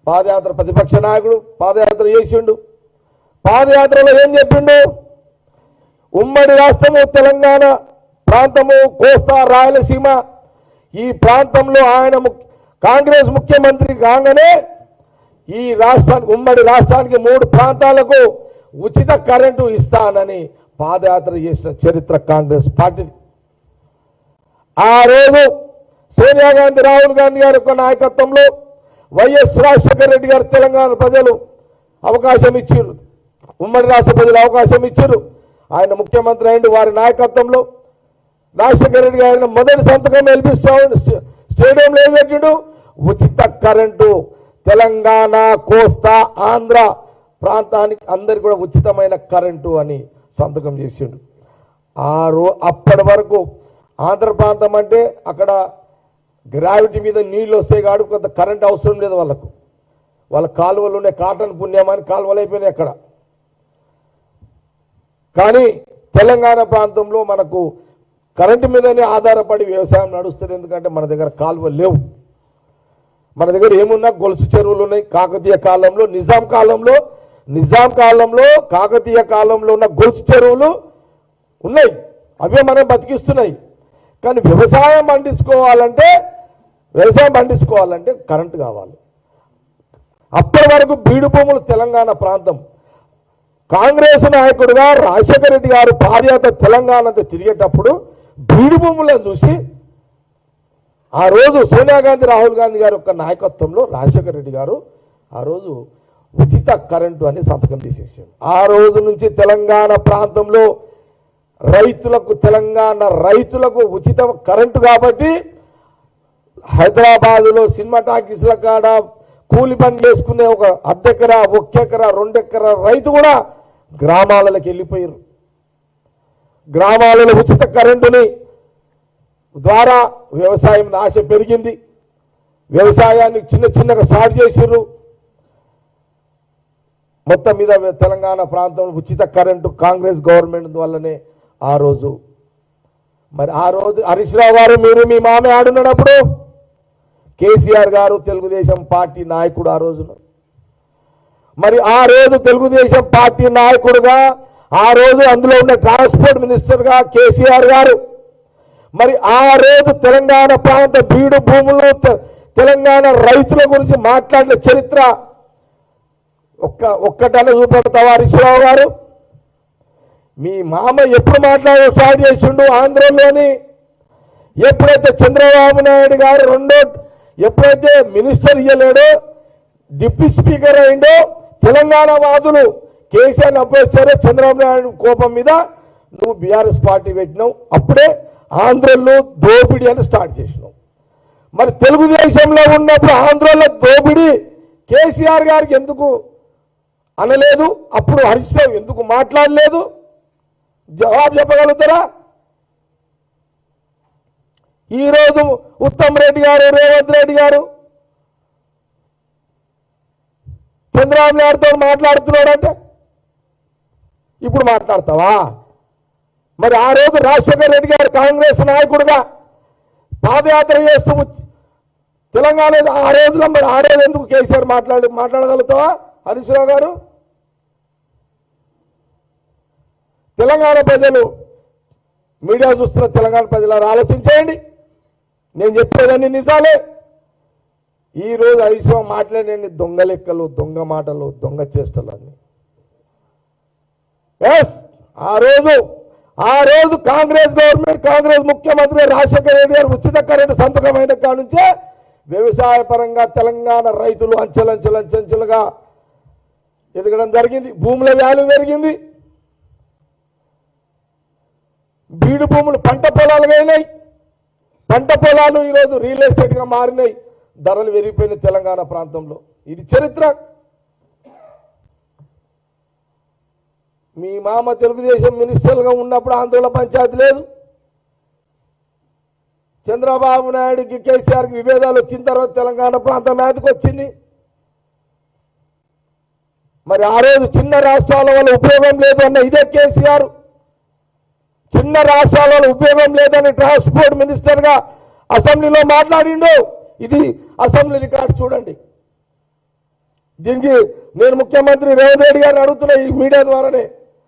పాదయాత్ర, ప్రతిపక్ష నాయకుడు పాదయాత్ర చేసిండు. పాదయాత్రలో ఏం చెప్పిండు? ఉమ్మడి రాష్ట్రము, తెలంగాణ ప్రాంతము, కోస్తా, రాయలసీమ ఈ ప్రాంతంలో ఆయన కాంగ్రెస్ ముఖ్యమంత్రి కాగానే ఈ రాష్ట్రానికి, ఉమ్మడి రాష్ట్రానికి 3 ప్రాంతాలకు ఉచిత కరెంటు ఇస్తానని పాదయాత్ర చేసిన చరిత్ర కాంగ్రెస్ పార్టీది. ఆ రోజు సోనియా గాంధీ, రాహుల్ గాంధీ గారి యొక్క నాయకత్వంలో వైఎస్ రాజశేఖర రెడ్డి గారు తెలంగాణ ప్రజలు అవకాశం ఇచ్చారు, ఉమ్మడి రాష్ట్ర ప్రజలు అవకాశం ఇచ్చారు. ఆయన ముఖ్యమంత్రి అయింది. వారి నాయకత్వంలో రాజశేఖర రెడ్డి గారిని మొదటి సంతకం ఎల్బీ స్టేడియంలో ఏం పెట్టిండు? ఉచిత కరెంటు తెలంగాణ, కోస్తా, ఆంధ్ర ప్రాంతానికి అందరికి కూడా ఉచితమైన కరెంటు అని సంతకం చేసిండు. అప్పటి వరకు ఆంధ్ర ప్రాంతం అంటే అక్కడ గ్రావిటీ మీద నీళ్ళు వస్తాయి కాబట్టి కొంత కరెంట్ అవసరం లేదు వాళ్ళకు. వాళ్ళ కాలువలు ఉన్నాయి, కాటన్ పుణ్యమని కాలువలు అయిపోయినాయి అక్కడ. కానీ తెలంగాణ ప్రాంతంలో మనకు కరెంటు మీదనే ఆధారపడి వ్యవసాయం నడుస్తుంది. ఎందుకంటే మన దగ్గర కాలువలు లేవు. మన దగ్గర ఏమున్నా గొలుసు చెరువులు ఉన్నాయి. కాకతీయ కాలంలో, నిజాం కాలంలో కాకతీయ కాలంలో ఉన్న గొలుసు చెరువులు ఉన్నాయి, అవే మనం బతికిస్తున్నాయి. కానీ వ్యవసాయం పండించుకోవాలంటే కరెంటు కావాలి. అప్పటి వరకు బీడు భూములు తెలంగాణ ప్రాంతం. కాంగ్రెస్ నాయకుడుగా రాజశేఖర రెడ్డి గారు పాదయాత్ర తెలంగాణతో తిరిగేటప్పుడు బీడు భూములను చూసి ఆ రోజు సోనియా గాంధీ, రాహుల్ గాంధీ గారి యొక్క నాయకత్వంలో రాజశేఖర రెడ్డి గారు ఆ రోజు ఉచిత కరెంటు అని సంతకం చేసేసారు. ఆ రోజు నుంచి తెలంగాణ ప్రాంతంలో తెలంగాణ రైతులకు ఉచిత కరెంటు కాబట్టి హైదరాబాదులో సినిమా టాకీస్ల కాడ కూలి పని చేసుకునే ఒక 1/2 ఎకరా, 1 ఎకరా, 2 ఎకరా రైతు కూడా గ్రామాలకు వెళ్ళిపోయారు. గ్రామాలలో ఉచిత కరెంటుని ద్వారా వ్యవసాయం ఆశ పెరిగింది. వ్యవసాయాన్ని చిన్నగా స్టార్ట్ చేసిర్రు. మొత్తం మీద తెలంగాణ ప్రాంతంలో ఉచిత కరెంటు కాంగ్రెస్ గవర్నమెంట్ వల్లనే ఆ రోజు హరీష్ రావు గారు, మీరు మీ మామే ఆడున్నప్పుడు కేసీఆర్ గారు తెలుగుదేశం పార్టీ నాయకుడు ఆ రోజున. మరి ఆ రోజు తెలుగుదేశం పార్టీ నాయకుడుగా, ఆ రోజు అందులో ఉన్న ట్రాన్స్పోర్ట్ మినిస్టర్గా కేసీఆర్ గారు, మరి ఆ రోజు తెలంగాణ ప్రాంత బీడు భూములు, తెలంగాణ రైతుల గురించి మాట్లాడిన చరిత్ర ఒక్కటనే చూపెడతావా హరీష్ రావు గారు? మీ మామ ఎప్పుడు స్టార్ట్ చేసిండు ఆంధ్రలోని ఎప్పుడైతే చంద్రబాబు నాయుడు గారు ఎప్పుడైతే మినిస్టర్ ఇయ్యలేడో డిప్యూటీ స్పీకర్ అయిండో తెలంగాణ వాదులు కేసీఆర్ని అప్పగించారో చంద్రబాబు నాయుడు కోపం మీద నువ్వు బీఆర్ఎస్ పార్టీ పెట్టినావు. అప్పుడే ఆంధ్రలో దోపిడీ అని స్టార్ట్ చేసినావు. మరి తెలుగుదేశంలో ఉన్నప్పుడు ఆంధ్రలో దోపిడీ కేసీఆర్ గారికి ఎందుకు అనలేదు? అప్పుడు హరీష్ రావు ఎందుకు మాట్లాడలేదు? జవాబు చెప్పగలుగుతారా? ఈరోజు ఉత్తమ్ రెడ్డి గారు, రేవంత్ రెడ్డి గారు చంద్రబాబు నాయుడుతో మాట్లాడుతున్నాడంటే ఇప్పుడు మాట్లాడతావా? మరి ఆ రోజు రాజశేఖర రెడ్డి గారు కాంగ్రెస్ నాయకుడుగా పాదయాత్ర చేస్తూ తెలంగాణ ఆ రోజులో మరి ఆ రోజు ఎందుకు కేసీఆర్ మాట్లాడగలుగుతావా హరీష్ రావు గారు? తెలంగాణ ప్రజలు, మీడియా చూస్తున్న తెలంగాణ ప్రజలు ఆలోచించేయండి. నేను చెప్పేదన్నీ నిజాలే. ఈరోజు హరీష్ రావు మాట్లాడేది దొంగ లెక్కలు, దొంగ మాటలు, దొంగ చేష్టలు అన్నీ. ఎస్, ఆ రోజు కాంగ్రెస్ గవర్నమెంట్, కాంగ్రెస్ ముఖ్యమంత్రి రాజశేఖర రెడ్డి గారు ఉచిత కరెంటు సంతకమైన కాడ నుంచే వ్యవసాయ పరంగా తెలంగాణ రైతులు అంచెలంచెలుగా ఎదగడం జరిగింది. భూముల వాల్యూ పెరిగింది. బీడు భూములు పంట పొలాలుగా అయినాయి. పంట పొలాలు ఈరోజు రియల్ ఎస్టేట్గా మారినాయి. ధరలు పెరిగిపోయినాయి తెలంగాణ ప్రాంతంలో. ఇది చరిత్ర. మీ మామ తెలుగుదేశం మినిస్టర్గా ఉన్నప్పుడు ఆందోళన పంచాయతీ లేదు. చంద్రబాబు నాయుడుకి కేసీఆర్కి విభేదాలు వచ్చిన తర్వాత తెలంగాణ ప్రాంతం మీదకి వచ్చింది. మరి ఆ రోజు చిన్న రాష్ట్రాల వల్ల ఉపయోగం లేదు అన్న ఇదే కేసీఆర్. చిన్న రాష్ట్రాల వల్ల ఉపయోగం లేదని ట్రాన్స్పోర్ట్ మినిస్టర్గా అసెంబ్లీలో మాట్లాడిండు. ఇది అసెంబ్లీ రికార్డు చూడండి. దీనికి నేను ముఖ్యమంత్రి రేవంత్ రెడ్డి గారిని అడుగుతున్నా ఈ మీడియా ద్వారానే.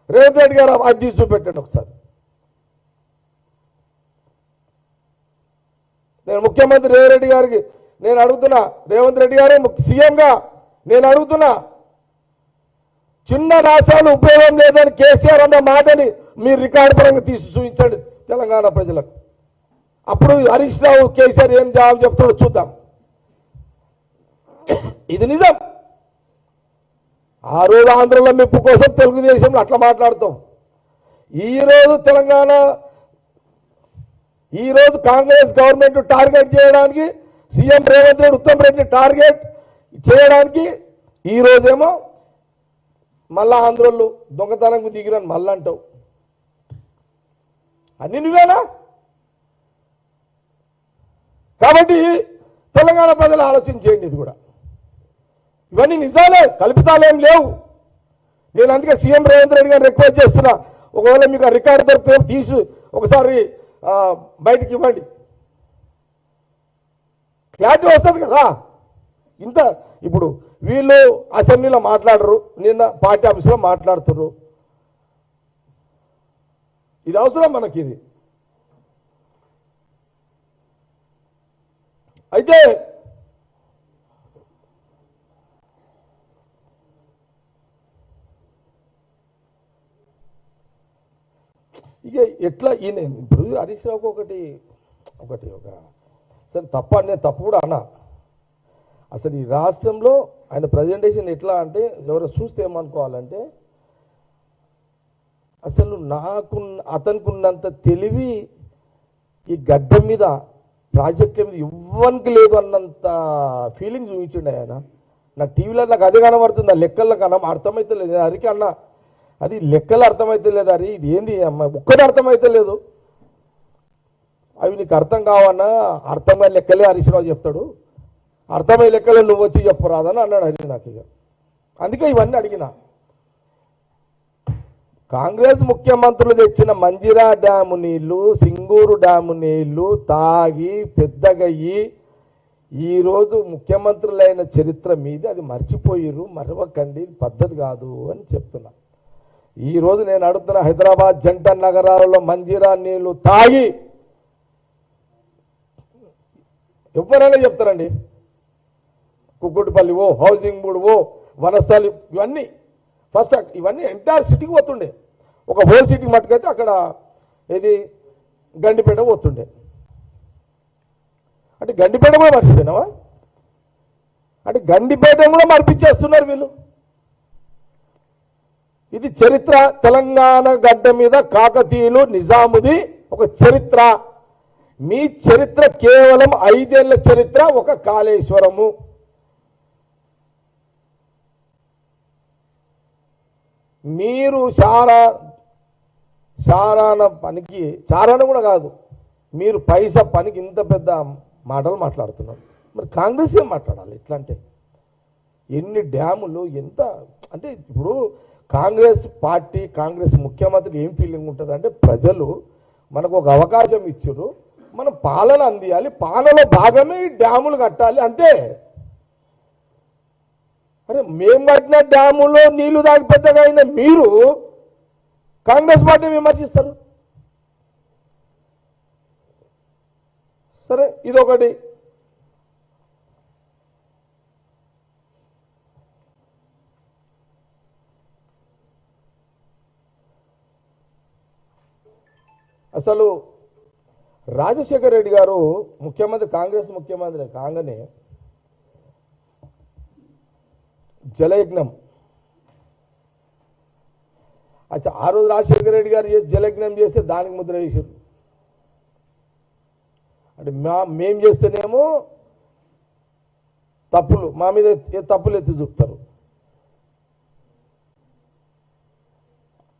రేవంత్ రెడ్డి గారు అది తీసి చూపెట్టండి ఒకసారి. నేను ముఖ్యమంత్రి రేవంత్ రెడ్డి గారికి నేను అడుగుతున్నా, రేవంత్ రెడ్డి గారు సీఎంగా నేను అడుగుతున్నా, చిన్న రాష్ట్రాలు ఉపయోగం లేదని కేసీఆర్ అన్న మాటని మీరు రికార్డు పరంగా తీసి చూపించండి తెలంగాణ ప్రజలకు. అప్పుడు హరీష్ రావు కేసీఆర్ ఏం జవాబు చెప్తాడో చూద్దాం. ఇది నిజం. ఆ రోజు ఆంధ్రలో మెప్పు కోసం తెలుగుదేశంలో అట్లా మాట్లాడతాం. ఈరోజు కాంగ్రెస్ గవర్నమెంట్ టార్గెట్ చేయడానికి సీఎం రేవంత్ రెడ్డి ఉత్తమ్ రెడ్డిని టార్గెట్ చేయడానికి ఈరోజేమో మళ్ళా ఆంధ్రలో దొంగతనంకు దిగిరని మళ్ళీ అంటావు. అన్ని నువ్వేనా? కాబట్టి తెలంగాణ ప్రజలు ఆలోచించేయండి. ఇది కూడా ఇవన్నీ నిజాలే, కల్పితాలేం లేవు. నేను అందుకే సీఎం రేవంత్ రెడ్డి గారిని రిక్వెస్ట్ చేస్తున్నా, ఒకవేళ మీకు ఆ రికార్డు దొరికితే తీసి ఒకసారి బయటికి ఇవ్వండి. క్లారిటీ వస్తుంది కదా. ఇంత ఇప్పుడు వీళ్ళు అసెంబ్లీలో మాట్లాడరు, నిన్న పార్టీ ఆఫీసులో మాట్లాడుతున్నారు. ఇది అవసరం మనకి. ఇది అయితే ఇక ఎట్లా ఈయన ఇప్పుడు హరీష్ రావుకు ఒకటి సరే తప్ప నేను తప్పు కూడా అన్నా. అసలు ఈ రాష్ట్రంలో ఆయన ప్రజెంటేషన్ ఎట్లా అంటే ఎవరో చూస్తే ఏమనుకోవాలంటే అసలు అతనికి ఉన్నంత తెలివి ఈ గడ్డ మీద ప్రాజెక్టుల మీద ఇవ్వనికి లేదు అన్నంత ఫీలింగ్ చూపించండి ఆయన. నాకు టీవీలో నాకు అదే కనబడుతుంది. ఆ లెక్కలకు అర్థమైతే లేదు అరికి అన్న, అది లెక్కలు అర్థమైతే లేదు. అది ఇది ఏంది అమ్మ ఒక్కటి అర్థమైతే లేదు. అవి నీకు అర్థం కావన్నా, అర్థమైన లెక్కలే హరీష్ రావు చెప్తాడు, అర్థమయ్యే లెక్కలే నువ్వు వచ్చి చెప్పరాదని అన్నాడు హరి. నాకు ఇక అందుకే ఇవన్నీ అడిగిన. కాంగ్రెస్ ముఖ్యమంత్రులు తెచ్చిన మంజిరా డ్యాము నీళ్లు, సింగూరు డ్యాము నీళ్లు తాగి పెద్దగయ్యి ఈరోజు ముఖ్యమంత్రులైన చరిత్ర మీద అది మర్చిపోయిర్రు. మరవకండి, పద్ధతి కాదు అని చెప్తున్నా. ఈరోజు నేను అడుగుతున్న, హైదరాబాద్ జంట నగరాలలో మంజిరా నీళ్లు తాగి ఎవరైనా చెప్తారండి. కుక్కుటిపల్లి హౌసింగ్ బోర్డు వనస్థలి ఇవన్నీ ఫస్ట్ ఇవన్నీ ఎంటైర్ సిటీకి పోతుండే. ఒక హోల్ సిటీకి మట్టుకైతే అక్కడ ఏది గండిపేట పోతుండే. అంటే గండిపేట కూడా మర్చిపోయినావా? అంటే గండిపేట కూడా మర్పించేస్తున్నారు వీళ్ళు. ఇది చరిత్ర. తెలంగాణ గడ్డ మీద కాకతీయులు నిజాముది ఒక చరిత్ర. మీ చరిత్ర కేవలం 5 ఏళ్ల చరిత్ర, ఒక కాళేశ్వరము. మీరు చారాన పనికి, చారాన కూడా కాదు, మీరు పైసా పనికి ఇంత పెద్ద మాటలు మాట్లాడుతున్నారు. మరి కాంగ్రెస్ ఏం మాట్లాడాలి ఇట్లా అంటే? ఎన్ని డ్యాములు, ఎంత అంటే ఇప్పుడు కాంగ్రెస్ పార్టీ, కాంగ్రెస్ ముఖ్యమంత్రి ఏం ఫీలింగ్ ఉంటుంది అంటే, ప్రజలు మనకు ఒక అవకాశం ఇచ్చారు, మనం పాలన అందియాలి, పాలనలో భాగమే ఈ డ్యాములు కట్టాలి అంతే. అరే మేము కట్టిన డ్యాములో నీళ్లు దాగి పెద్దగా అయిన మీరు కాంగ్రెస్ పార్టీని విమర్శిస్తారు. సరే, ఇదొకటి. అసలు రాజశేఖర రెడ్డి గారు ముఖ్యమంత్రి, కాంగ్రెస్ ముఖ్యమంత్రి కాగానే జలయజ్ఞం, అచ్చా ఆ రోజు రాజశేఖర రెడ్డి గారు చేసి జలయజ్ఞం చేస్తే దానికి ముద్ర వేసారు. అంటే మేం చేస్తేనేమో తప్పులు, మా మీద తప్పులు ఎత్తి చూపుతారు.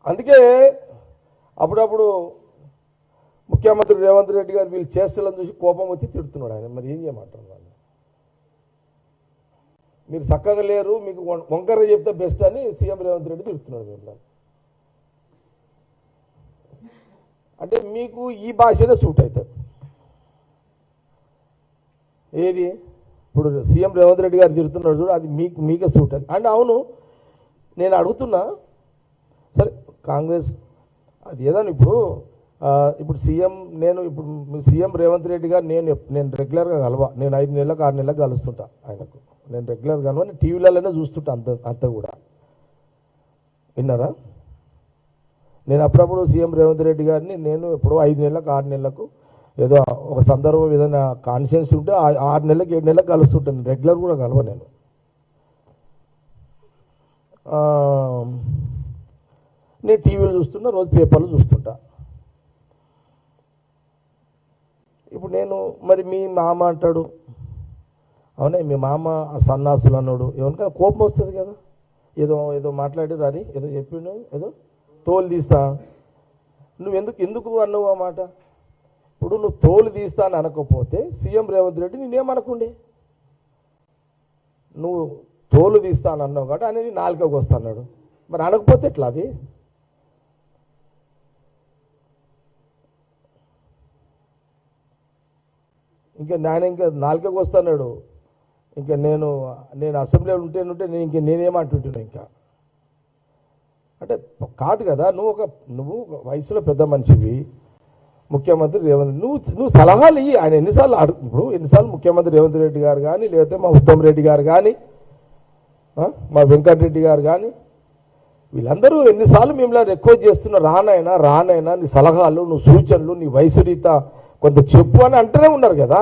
అందుకే అప్పుడప్పుడు ముఖ్యమంత్రి రేవంత్ రెడ్డి గారు వీళ్ళు చేష్టలను చూసి కోపం వచ్చి తిడుతున్నాడు ఆయన. మరి ఏం చేయమంటారు వాళ్ళు? మీరు చక్కగా లేరు, మీకు వంకర చెప్తే బెస్ట్ అని సీఎం రేవంత్ రెడ్డి తిడుతున్నాడు వీళ్ళు. అంటే మీకు ఈ భాషనే సూట్ అవుతుంది. ఏది ఇప్పుడు సీఎం రేవంత్ రెడ్డి గారు తిడుతున్నాడు చూడు, అది మీకే సూట్ అవుతుంది. అండ్ అవును, నేను అడుగుతున్నా, సరే కాంగ్రెస్ అది ఏదన్నా ఇప్పుడు సీఎం, ఇప్పుడు సీఎం రేవంత్ రెడ్డి గారు నేను రెగ్యులర్గా కలవా, నేను 5 నెలలకు 6 నెలలకు కలుస్తుంటా ఆయనకు. నేను రెగ్యులర్గా కలవా, నేను టీవీలలోనే చూస్తుంటా అంతా కూడా. విన్నారా? నేను అప్పుడప్పుడు సీఎం రేవంత్ రెడ్డి గారిని నేను ఎప్పుడో 5 నెలలకు 6 నెలలకు ఏదో ఒక సందర్భం ఏదైనా కాన్షియన్స్ ఉంటే 6 నెలలకు 7 నెలలకు కలుస్తుంటాను. రెగ్యులర్ కూడా కలవ నేను. నేను టీవీలో చూస్తున్నా, రోజు పేపర్లు చూస్తుంటా. ఇప్పుడు నేను మరి మీ మామ అంటాడు, అవునే మీ మామ సన్నాసులు అన్నాడు, ఎవరికైనా కోపం వస్తుంది కదా. ఏదో మాట్లాడి రాని ఏదో చెప్పిండు, ఏదో తోలు తీస్తా, నువ్వు ఎందుకు అన్నావు ఆ మాట? ఇప్పుడు నువ్వు తోలు తీస్తా అని అనకపోతే సీఎం రేవంత్ రెడ్డి నేనేమనకుండే, నువ్వు తోలు తీస్తా అని అన్నావు కాబట్టి ఆయన నీ నాలుకకు వస్తా అన్నాడు. మరి అనకపోతే ఎట్లా అది? ఇంకా ఇంకా నాలుకకు వస్తున్నాడు. ఇంకా నేను అసెంబ్లీలో ఉంటే నేనేమంటుంటున్నా ఇంకా అంటే కాదు కదా. నువ్వు వయసులో పెద్ద మనిషివి, ముఖ్యమంత్రి రేవంత్, నువ్వు సలహాలు ఇయ్యి. ఆయన ఎన్నిసార్లు ముఖ్యమంత్రి రేవంత్ రెడ్డి గారు కానీ, లేకపోతే మా ఉత్తమ్ రెడ్డి గారు కానీ, మా వెంకటరెడ్డి గారు కానీ, వీళ్ళందరూ ఎన్నిసార్లు మిమ్మల్ని రిక్వెస్ట్ చేస్తున్నారు, రానైనా నీ సలహాలు, నువ్వు సూచనలు, నీ వయసు రీత కొంత చెప్పు అని అంటూనే ఉన్నారు కదా.